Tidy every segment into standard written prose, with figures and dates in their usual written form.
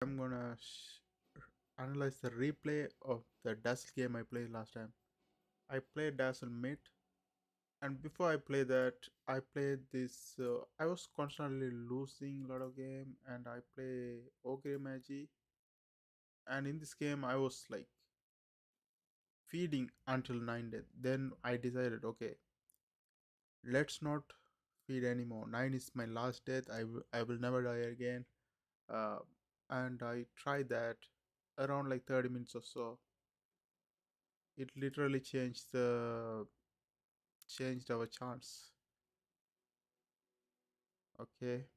I'm gonna analyze the replay of the Dazzle game I played last time. I played Dazzle mid, and before I play that, I played this. I was constantly losing a lot of game, and I play Ogre Magi. And in this game, I was like feeding until 9 death. Then I decided, okay, let's not feed anymore. 9 is my last death. I will never die again. Uh, and I tried that around like 30 minutes or so. It literally changed our chance. Okay,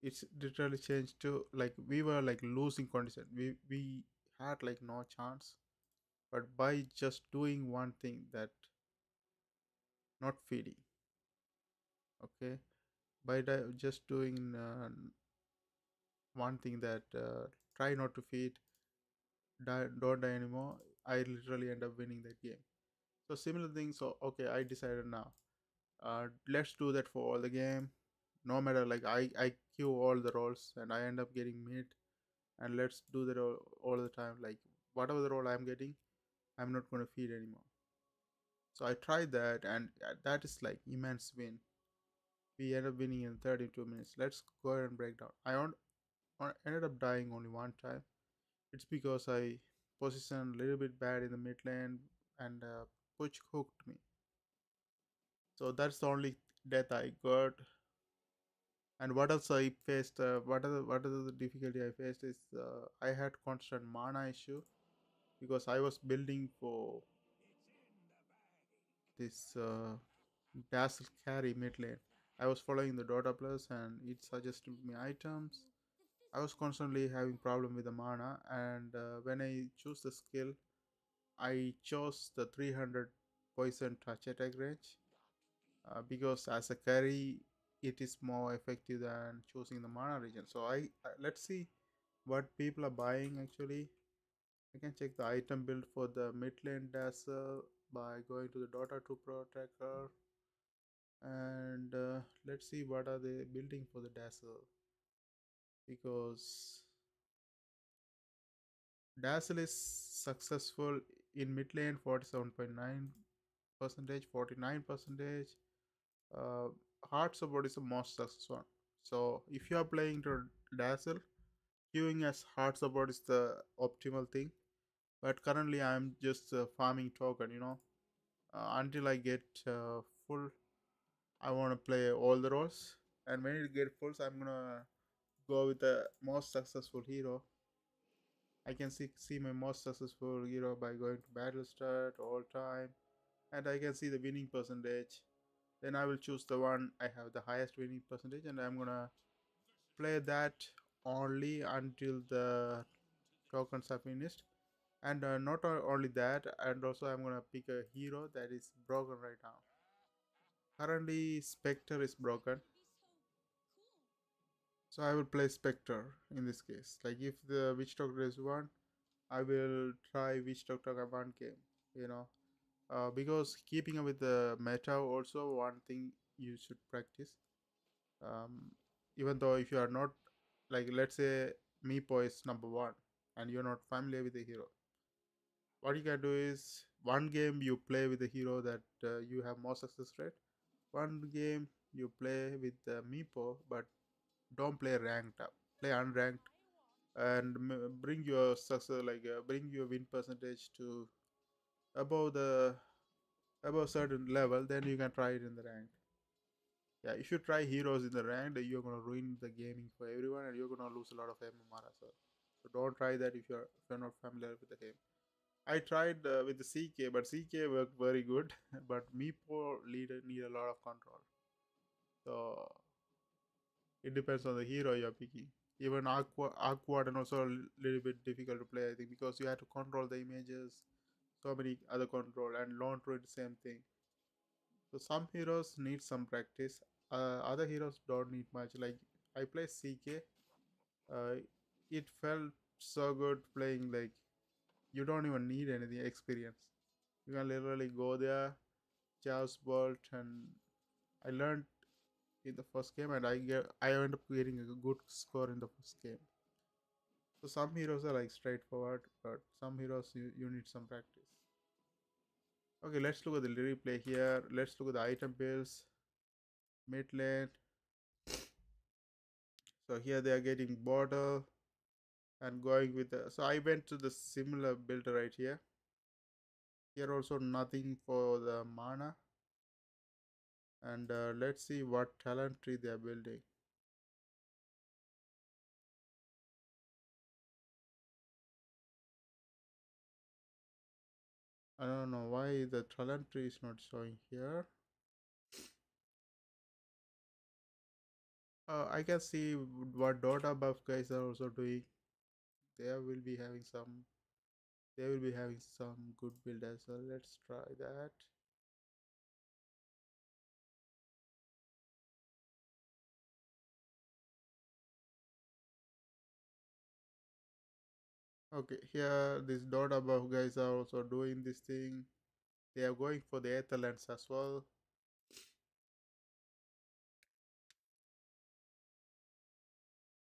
it's literally changed to like we were like losing condition. We had like no chance, but by just doing one thing, that not feeding. Okay, by just doing one thing, that try not to feed, don't die anymore. I literally end up winning that game. So similar things. So okay, I decided now. Let's do that for all the game. No matter, like I queue all the roles and I end up getting mid, and let's do that all the time. Like whatever the role I'm getting, I'm not going to feed anymore. So I tried that, and that is like immense win. We end up winning in 32 minutes. Let's go ahead and break down. Ended up dying only one time. It's because I positioned a little bit bad in the mid lane, and Puch hooked me. So that's the only death I got. And what else I faced? What are the difficulty I faced is I had constant mana issue because I was building for this Dazzle carry mid lane. I was following the Dota Plus and it suggested me items. I was constantly having problem with the mana, and when I choose the skill, I chose the 300 poison touch attack range because as a carry, it is more effective than choosing the mana region. So let's see what people are buying actually. I can check the item build for the mid lane Dazzle by going to the Dota 2 Pro Tracker, and let's see what are they building for the Dazzle, because Dazzle is successful in mid lane 47.9 percentage, 49 percentage. uh, Hard support is the most successful one. So if you are playing to Dazzle, queuing as hard support is the optimal thing. But currently I'm just farming token, until I get full. I want to play all the roles, and when it get full, so I'm gonna go with the most successful hero. I can see my most successful hero by going to battle start all time, and I can see the winning percentage. Then I will choose the one I have the highest winning percentage, and I'm gonna play that only until the tokens are finished. And not only that, and also I'm gonna pick a hero that is broken right now. Currently Spectre is broken, so I will play Spectre in this case. Like if the Witch Doctor is one, I will try Witch Doctor one game, you know. Because keeping up with the meta also one thing you should practice. um, Even though if you are not, like let's say Meepo is number one and you're not familiar with the hero, what you can do is one game you play with the hero that you have more success rate. One game you play with the Meepo, but don't play ranked up. Play unranked and bring your success, like bring your win percentage to above the above certain level. Then you can try it in the rank. Yeah, if you try heroes in the ranked, you're gonna ruin the gaming for everyone, and you're gonna lose a lot of MMR as well. So don't try that if you're not familiar with the game. I tried with the CK, but CK worked very good. But Meepo need a lot of control. So it depends on the hero you're picking. Even Aqua and also a little bit difficult to play, I think, because you have to control the images, so many other control, and Lone Druid same thing. So some heroes need some practice. Other heroes don't need much. Like I play CK. Uh, it felt so good playing. Like you don't even need anything experience. You can literally go there, Chaos Bolt, and I learned in the first game, and I end up getting a good score in the first game. So some heroes are like straightforward, but some heroes you need some practice. Okay, let's look at the replay here. Let's look at the item builds. Mid lane. So here they are getting bottle and going with the. So I went to the similar build right here. Here also nothing for the mana. And let's see what talent tree they are building. I don't know why the talent tree is not showing here. I can see what Dota buff guys are also doing. They will be having some. They will be having some good build as well. Let's try that. Okay, here these Dota buff guys are also doing this thing. They are going for the Aetherlands as well.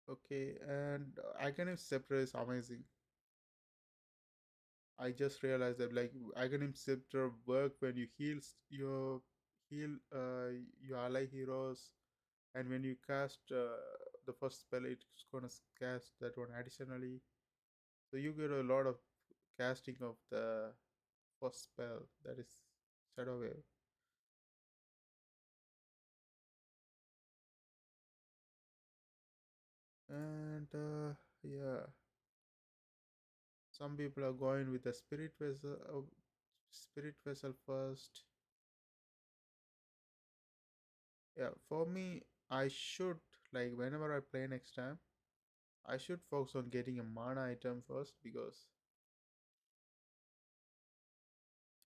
Okay, and Aghanim Scepter is amazing. I just realized that like Aghanim Scepter work when you heal your ally heroes, and when you cast the first spell, it's gonna cast that one additionally. So you get a lot of casting of the first spell, that is Shadow Wave. And yeah, some people are going with the spirit vessel first. Yeah, for me, I should, like, whenever I play next time, I should focus on getting a mana item first, because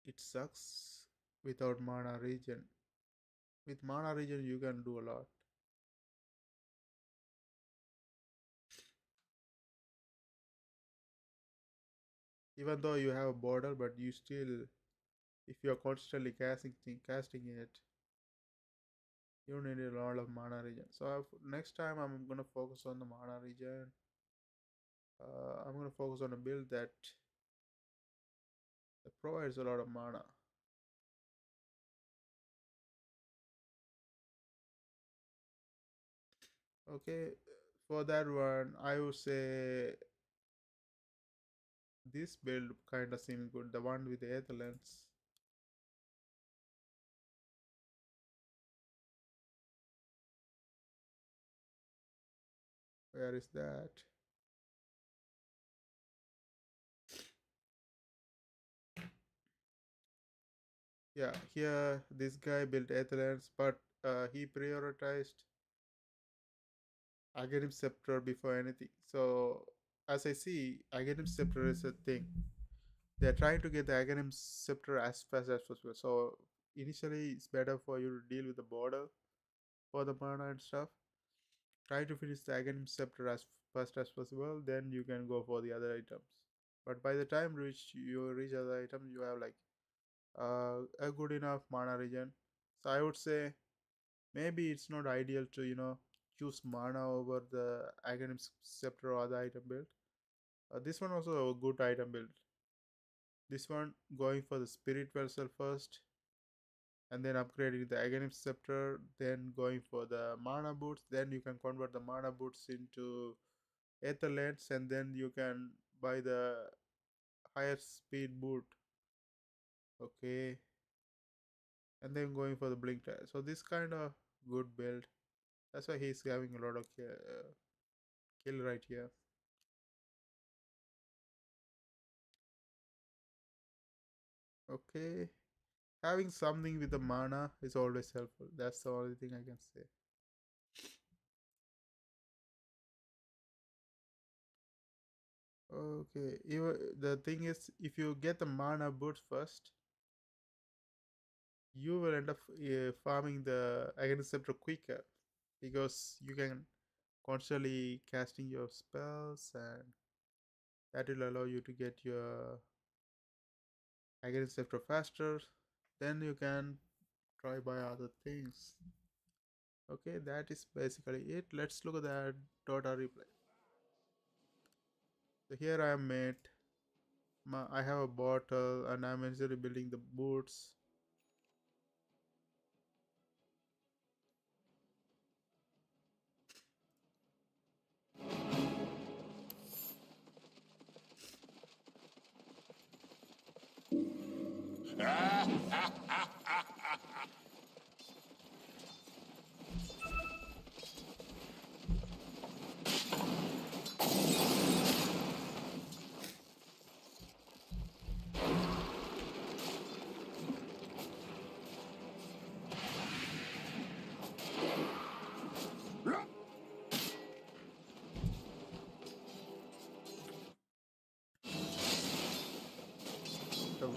it sucks without mana regen. With mana regen you can do a lot. Even though you have a border, but you still, if you're constantly casting it, you need a lot of mana regen. So next time I'm gonna focus on the mana regen. I'm gonna focus on a build that provides a lot of mana. Okay, for that one, I would say this build kind of seems good. The one with the Aether lens. Where is that? Yeah, here this guy built Aether lens, but he prioritized Aghanim Scepter before anything. So as I see, Aghanim Scepter is a thing. They're trying to get the Aghanim Scepter as fast as possible. So initially, it's better for you to deal with the border for the mana and stuff. Try to finish the Aghanim Scepter as fast as possible. Then you can go for the other items. But by the time you reach other items, you have like a good enough mana regen. So I would say maybe it's not ideal to choose mana over the Aghanim Scepter or other item build. This one also a good item build. This one going for the Spirit Vessel first, and then upgrading the Aghanim Scepter, then going for the mana boots. Then you can convert the mana boots into Aether Lens, and then you can buy the higher speed boot. Okay, and then going for the blink tire. So this kind of good build. That's why he's having a lot of kill right here. Okay, having something with the mana is always helpful. That's the only thing I can say. Okay, the thing is, if you get the mana boots first, you will end up farming the Aghanim Scepter quicker, because you can constantly casting your spells, and that will allow you to get your Aghanim Scepter faster. Then you can try by other things. Okay, that is basically it. Let's look at that Dota replay. So here I am made. I have a bottle and I'm actually building the boots. The,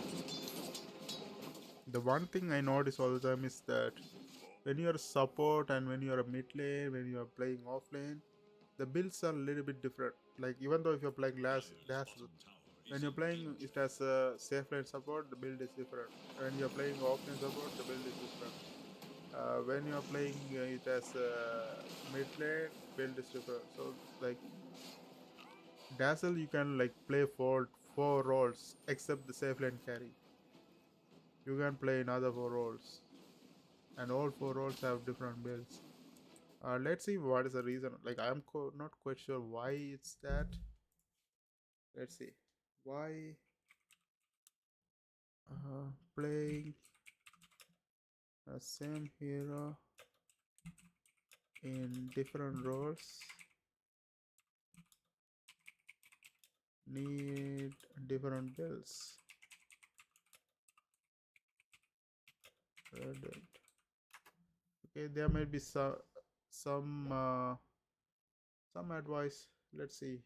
the one thing I notice all the time is that when you're a support and when you're a mid lane, when you're playing off lane, the builds are a little bit different. Like even though if you're playing Dazzle, when you're playing it as a safe lane support, the build is different. When you're playing off lane support, the build is different. When you're playing it as a mid lane, build is different. So like Dazzle, you can like play four roles except the safe lane carry. You can play in other four roles, and all four roles have different builds. Let's see what is the reason. Like I'm not quite sure why it's that. Let's see why playing the same hero in different roles need different builds. Redundant. Okay, there might be some some advice. Let's see.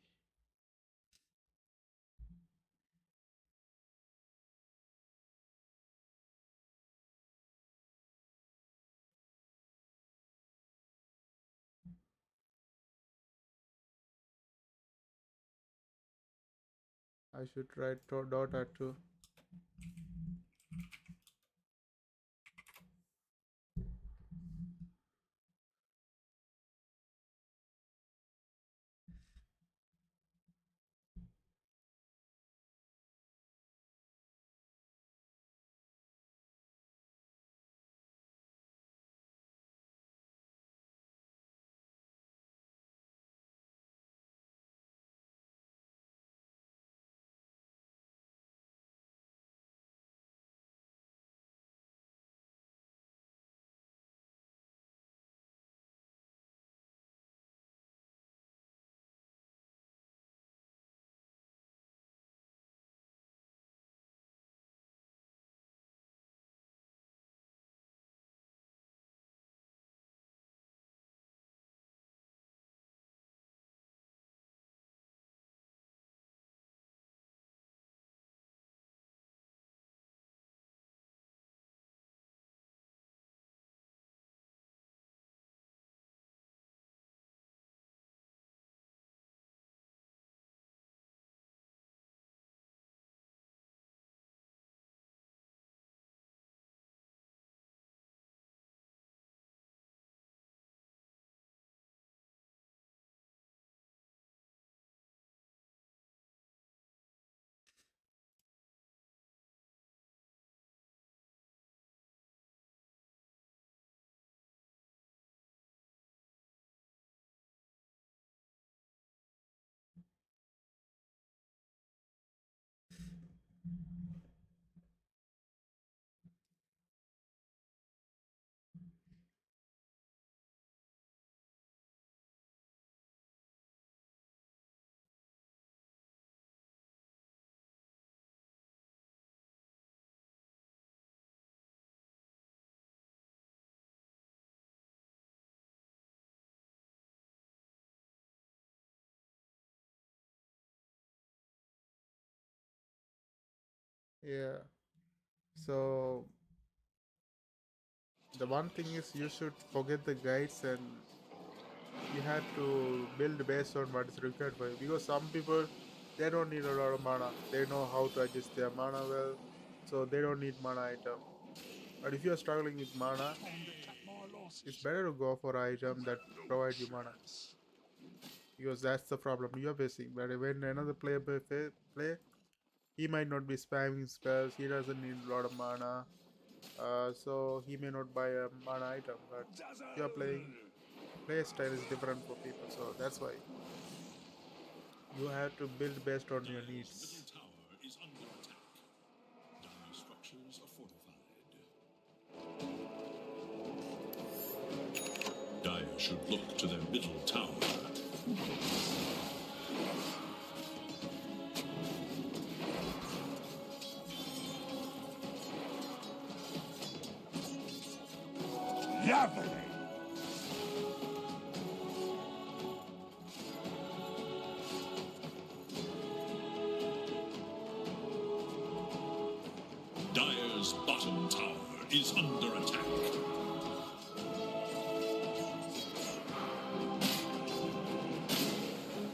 I should write Dota too. Yeah. So the one thing is you should forget the guides and you have to build based on what is required for you, because some people they don't need a lot of mana, they know how to adjust their mana well, so they don't need mana item. But if you are struggling with mana, it's better to go for an item that provide you mana, because that's the problem you're facing. But when another player play, he might not be spamming spells, he doesn't need a lot of mana, so he may not buy a mana item. But you're playing, play style is different for people, so that's why you have to build based on your needs. Middle tower is under attack. Dire structures are fortified. Dire should look to their middle tower. Lovely! Dire's bottom tower is under attack.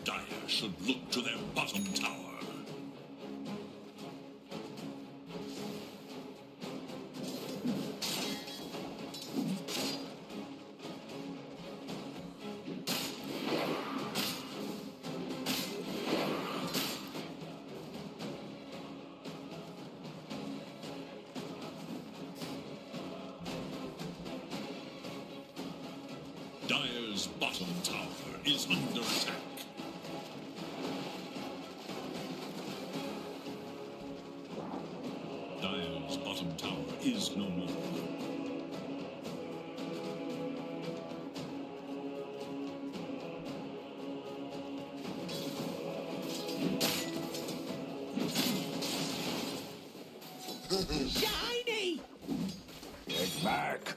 Dire should look to their bottom tower. Dire's bottom tower is under attack. Dire's bottom tower is no more. Shiny! Get back!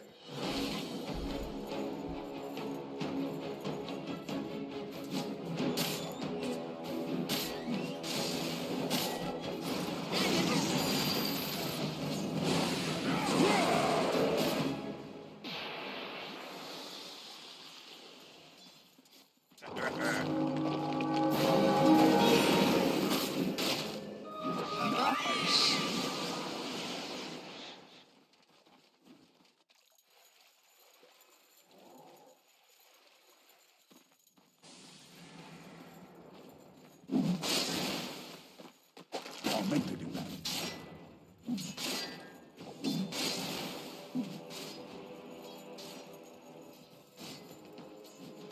Nice! I'll make to do that.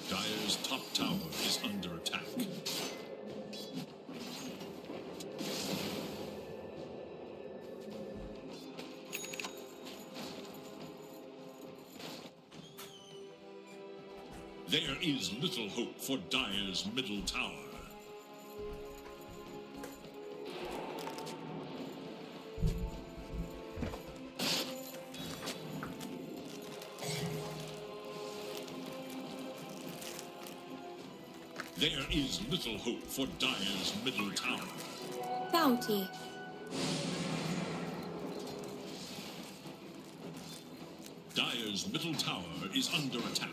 Dire's top tower is under attack. There is little hope for Dire's middle tower. There is little hope for Dire's middle tower. Bounty. Dire's middle tower is under attack.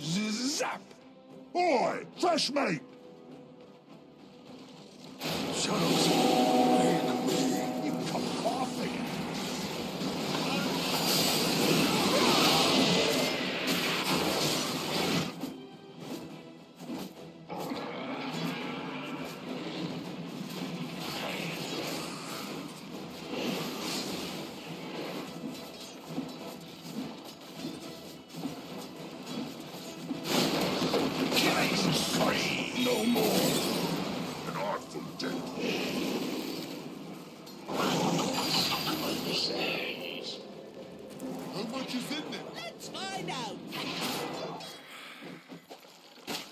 Zap! Oi! Fresh meat! Shadows, make me you cup of coffee. Killing spree no more. An artful death. How much is in there? Let's find out.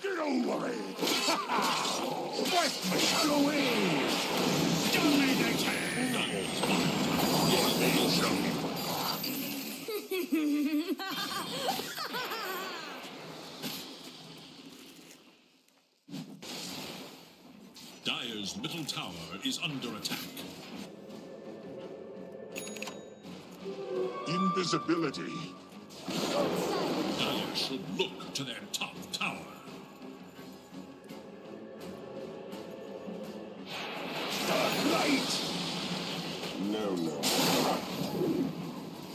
Get over it! Fresh meat away! Dire's middle tower is under attack. Invisibility. Dire should look to their top tower. light! No, no.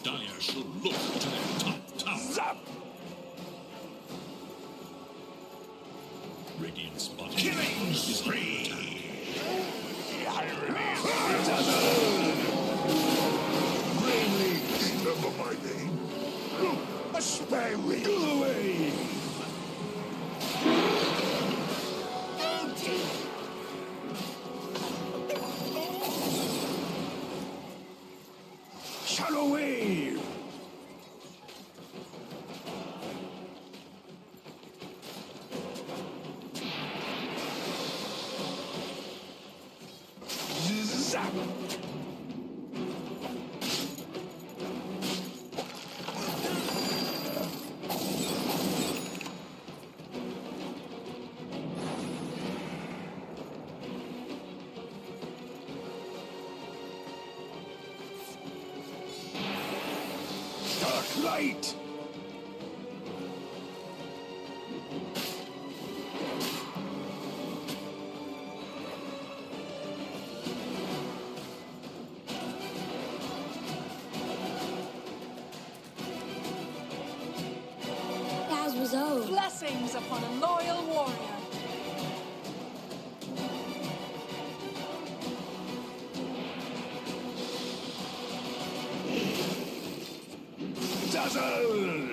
Dire should look to their top tower. Zap! Radiant's bottom Killing is under spree! attack. Green League, remember my name? A Sperry! Go away! Shadow Wave! Zap! Dark light! Dazzle's own. Blessings upon a loyal warrior. Dazzle!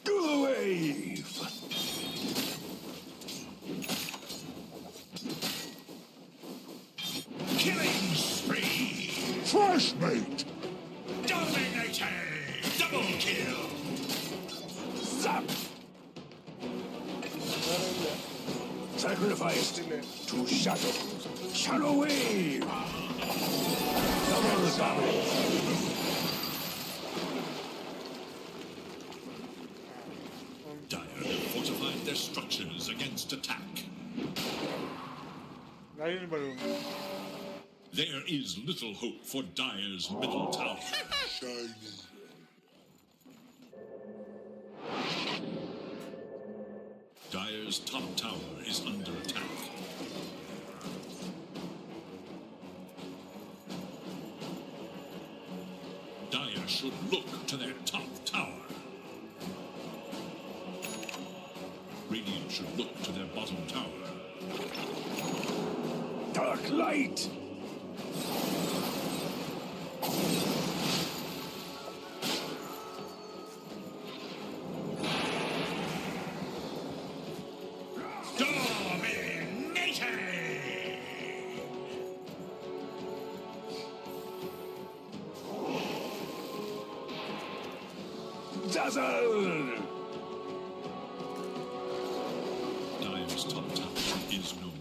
Go wave! Killing spree! Fresh mate! Dominating! Double kill! Zap! Sacrificed to shadows. Shadow wave! Double damage! Dire have fortified their structures against attack. Lain baru. There is little hope for Dire's middle tower. Shiny. Dire's top tower is under attack. Dire should look to their top tower. Radiant should look to their bottom tower. Dark light! Dazzle! Dire's top tower is no more.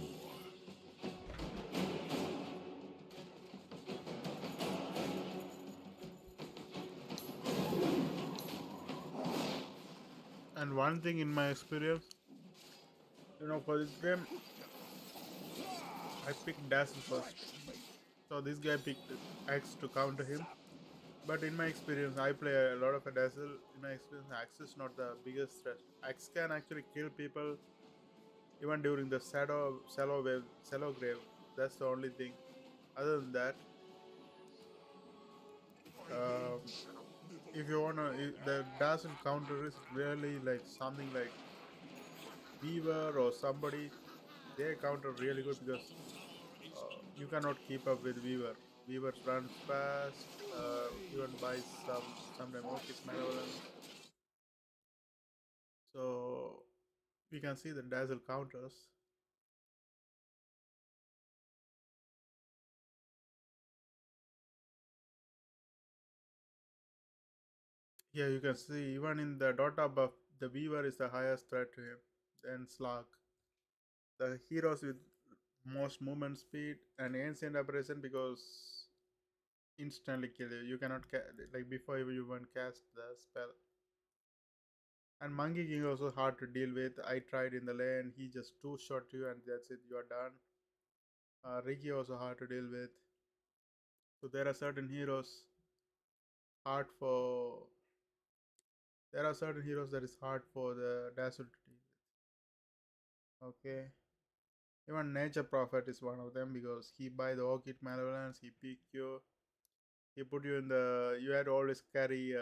And one thing in my experience, for this game, I picked Dazzle first. So this guy picked Axe to counter him. But in my experience, I play a lot of a Dazzle. In my experience, Axe is not the biggest threat. Axe can actually kill people even during the shallow grave. That's the only thing. Other than that, if you wanna, the Dazzle counter is really like something like Weaver or somebody. They counter really good because you cannot keep up with Weaver. Weaver runs fast, even buys sometimes Orchis Malevolence. So we can see the Dazzle counters. Yeah, you can see even in the Dota buff, the Weaver is the highest threat to him, then Slug. The heroes with most movement speed and ancient aberration because instantly kill you. You cannot like before you even cast the spell. And Monkey King also hard to deal with. I tried in the lane. He just two shot you and that's it. You are done. Ricky also hard to deal with. So there are certain heroes hard for. There are certain heroes that is hard for the Dazzle to deal with. Okay. Even Nature Prophet is one of them because he buy the Orchid Malevolence, he pick you, he put you in the. You had to always carry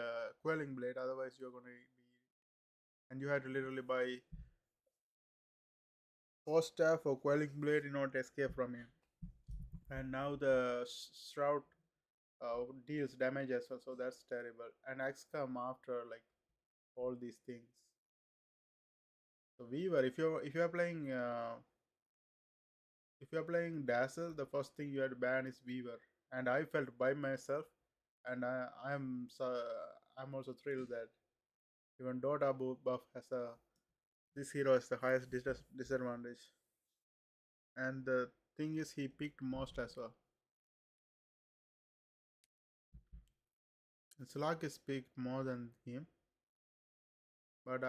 Quelling Blade, otherwise you're gonna be. And you had to literally buy Force Staff or Quelling Blade in order to escape from him. And now the Shroud deals damage as well, so that's terrible. And X come after like all these things. So Weaver, if you're playing Dazzle, the first thing you have to ban is Weaver. And I felt by myself, and I'm also thrilled that even Dota buff has a this hero has the highest disadvantage. And the thing is, he picked most as well. And Sulak is picked more than him, but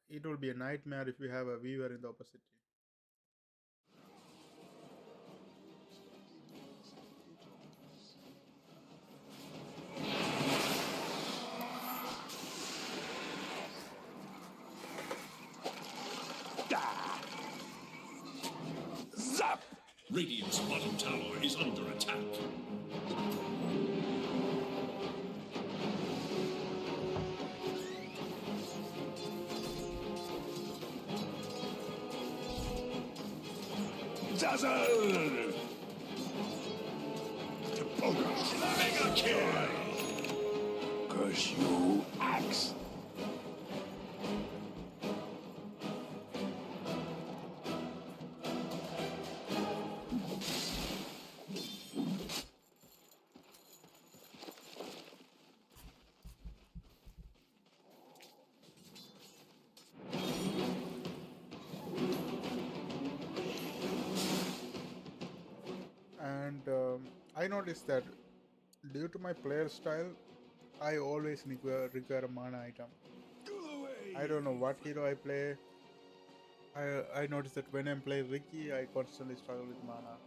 it will be a nightmare if we have a Weaver in the opposite team. Zap! Radiant's bottom tower is under attack. Dazzle! Mega kill! Curse you, axe! And I noticed that due to my player style, I always require a mana item. I don't know what hero I play. I noticed that when I play Ricky, I constantly struggle with mana.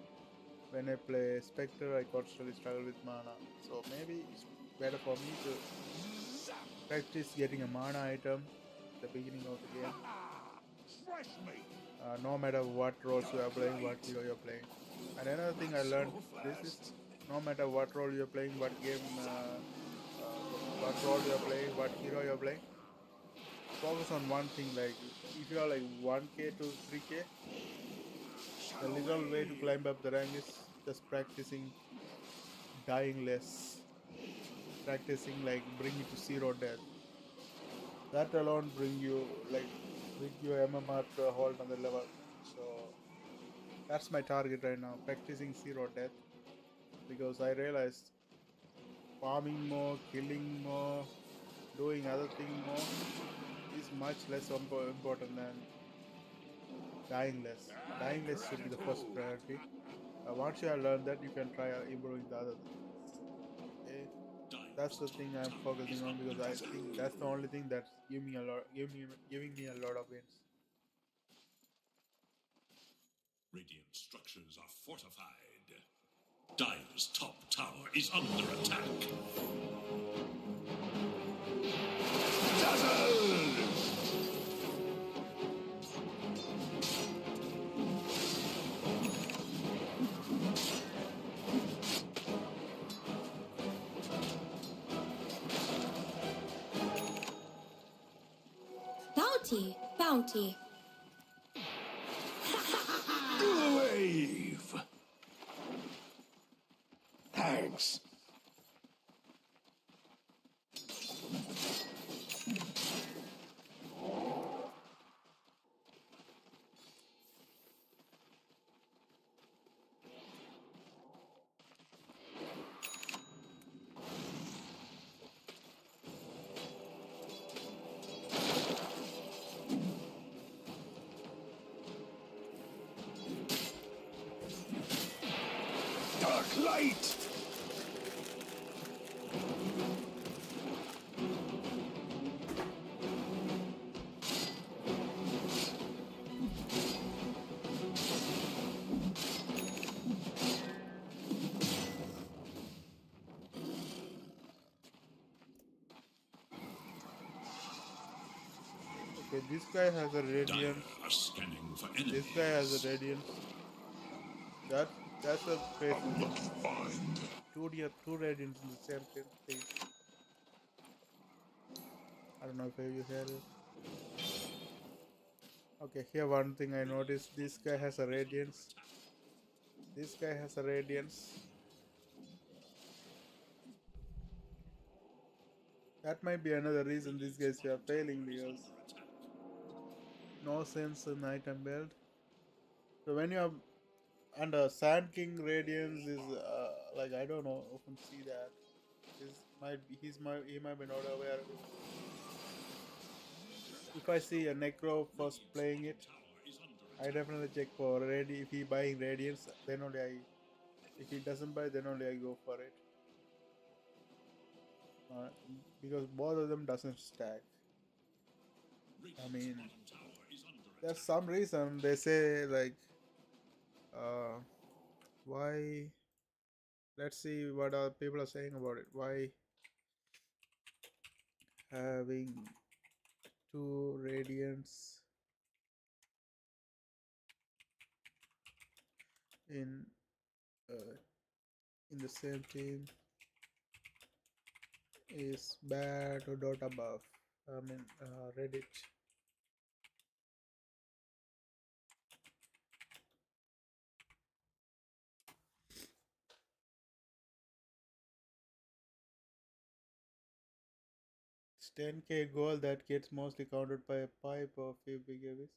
When I play Spectre, I constantly struggle with mana. So maybe it's better for me to practice getting a mana item at the beginning of the game. Fresh meat! No matter what roles you are playing, what hero you're playing. And another thing I learned this is no matter what role you're playing, what role you're playing, what hero you're playing, focus on one thing. Like if you are like 1k to 3k, the little way to climb up the rank is just practicing dying less, practicing like bring you to zero death. That alone bring your MMR to a whole another level. So that's my target right now, practicing zero death, because I realized farming more, killing more, doing other things more is much less important than dying less. Dying less should be the first priority. Once you have learned that, you can try improving the other things. Okay? That's the thing I'm focusing on because I think that's the only thing that's giving me a lot of wins. Radiant structures are fortified. Dire's top tower is under attack. Dazzle! Bounty, bounty. Wave! Thanks. Dark light! Okay, this guy has a Dire radiance. are scanning for This enemies. guy has a radiance. That's a crazy thing. Find. Two radiance in the same thing. I don't know if you heard it. Okay, here one thing I noticed. This guy has a radiance. This guy has a radiance. That might be another reason these guys are failing, because no sense in item build. So when you are under Sand King radiance is like, I don't know, often see that. He might be not aware of it. If I see a Necro first playing it, I definitely check for ready. If he buying radiance, then only I. If he doesn't buy, then only I go for it. Uh, because both of them doesn't stack. I mean, there's some reason they say like, why? Let's see what people are saying about it. Why having two radiants in uh, in the same team is bad or Dota buff? I mean, Reddit. It's 10k goal that gets mostly counted by a pipe or few big heavies.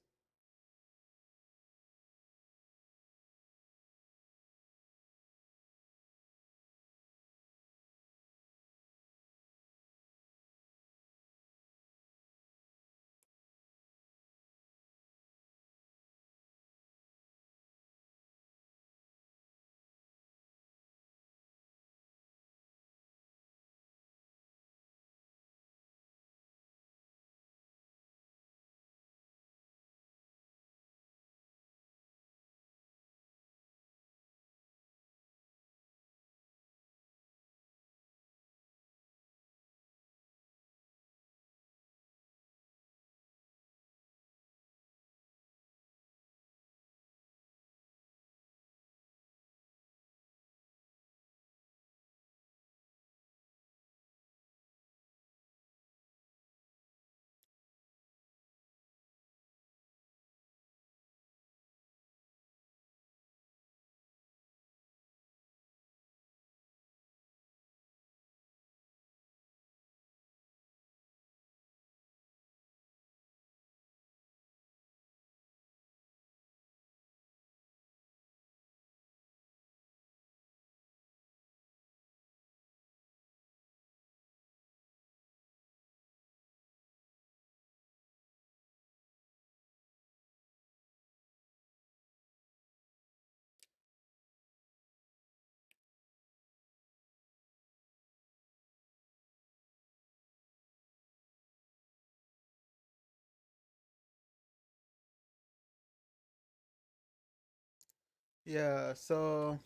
Yeah, so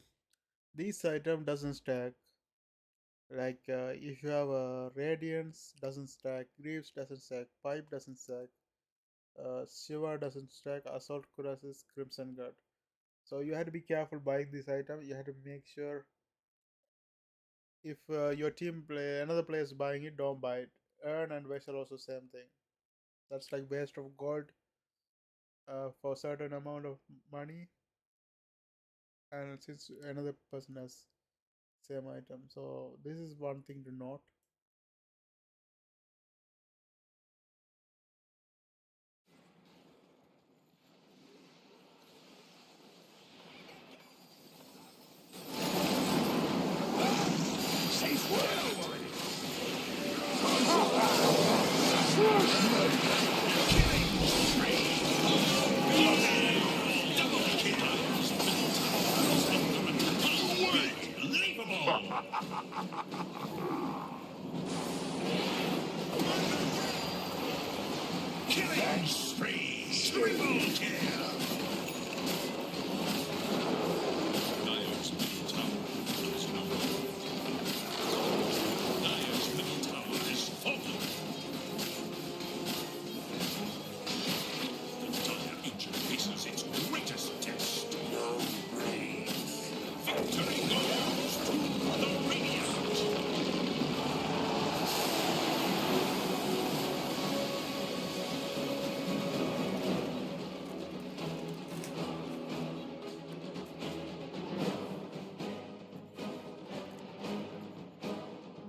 this item doesn't stack. Like if you have a Radiance doesn't stack, Greaves doesn't stack, Pipe doesn't stack, Shiva doesn't stack, Assault Cuirass, Crimson Guard. So you had to be careful buying this item. You had to make sure if your team play another player is buying it, don't buy it. Earn and Vessel also same thing. That's like waste of gold for certain amount of money, and since another person has same item, so this is one thing to note. Safe word. Killing spree! Triple kill! Dire's middle tower is numbered. Dire's middle tower is fallen.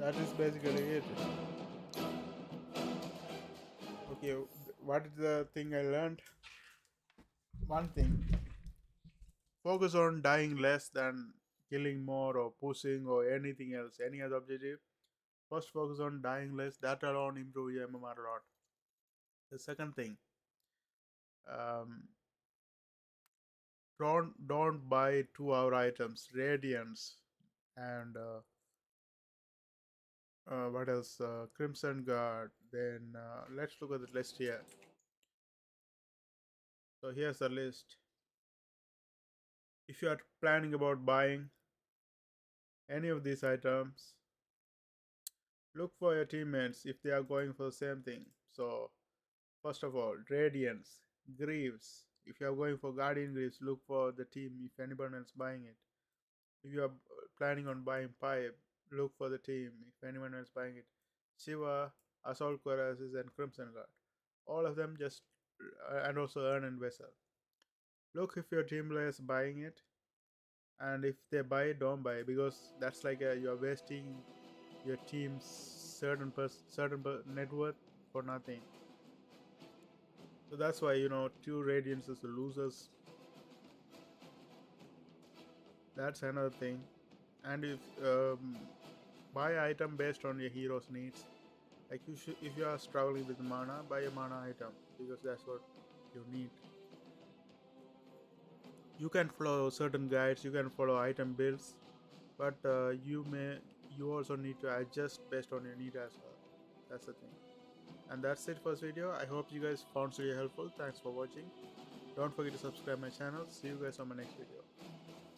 That is basically it. Okay, what is the thing I learned? One thing, focus on dying less than killing more or pushing or anything else, any other objective. First, focus on dying less. That alone improve your MMR a lot. The second thing, um, don't buy 2 hour items, radiance, and what else? Crimson Guard. Then let's look at the list here. So here's the list. If you are planning about buying any of these items, look for your teammates if they are going for the same thing. So first of all, Radiance, Greaves. If you are going for Guardian Greaves, look for the team if anyone else buying it. If you are planning on buying Pipe, look for the team if anyone else buying it. Shiva, Assault Cuirasses, and Crimson Guard. All of them just and also Earn and Vessel. Look if your team players buying it, and if they buy it, don't buy it, because that's like you're wasting your team's certain net worth for nothing. So that's why, 2 radiances losers. That's another thing. And if buy item based on your hero's needs. Like if you are struggling with mana, buy a mana item because that's what you need. You can follow certain guides, you can follow item builds, but you also need to adjust based on your need as well. That's the thing. And that's it for this video. I hope you guys found it helpful. Thanks for watching. Don't forget to subscribe my channel. See you guys on my next video.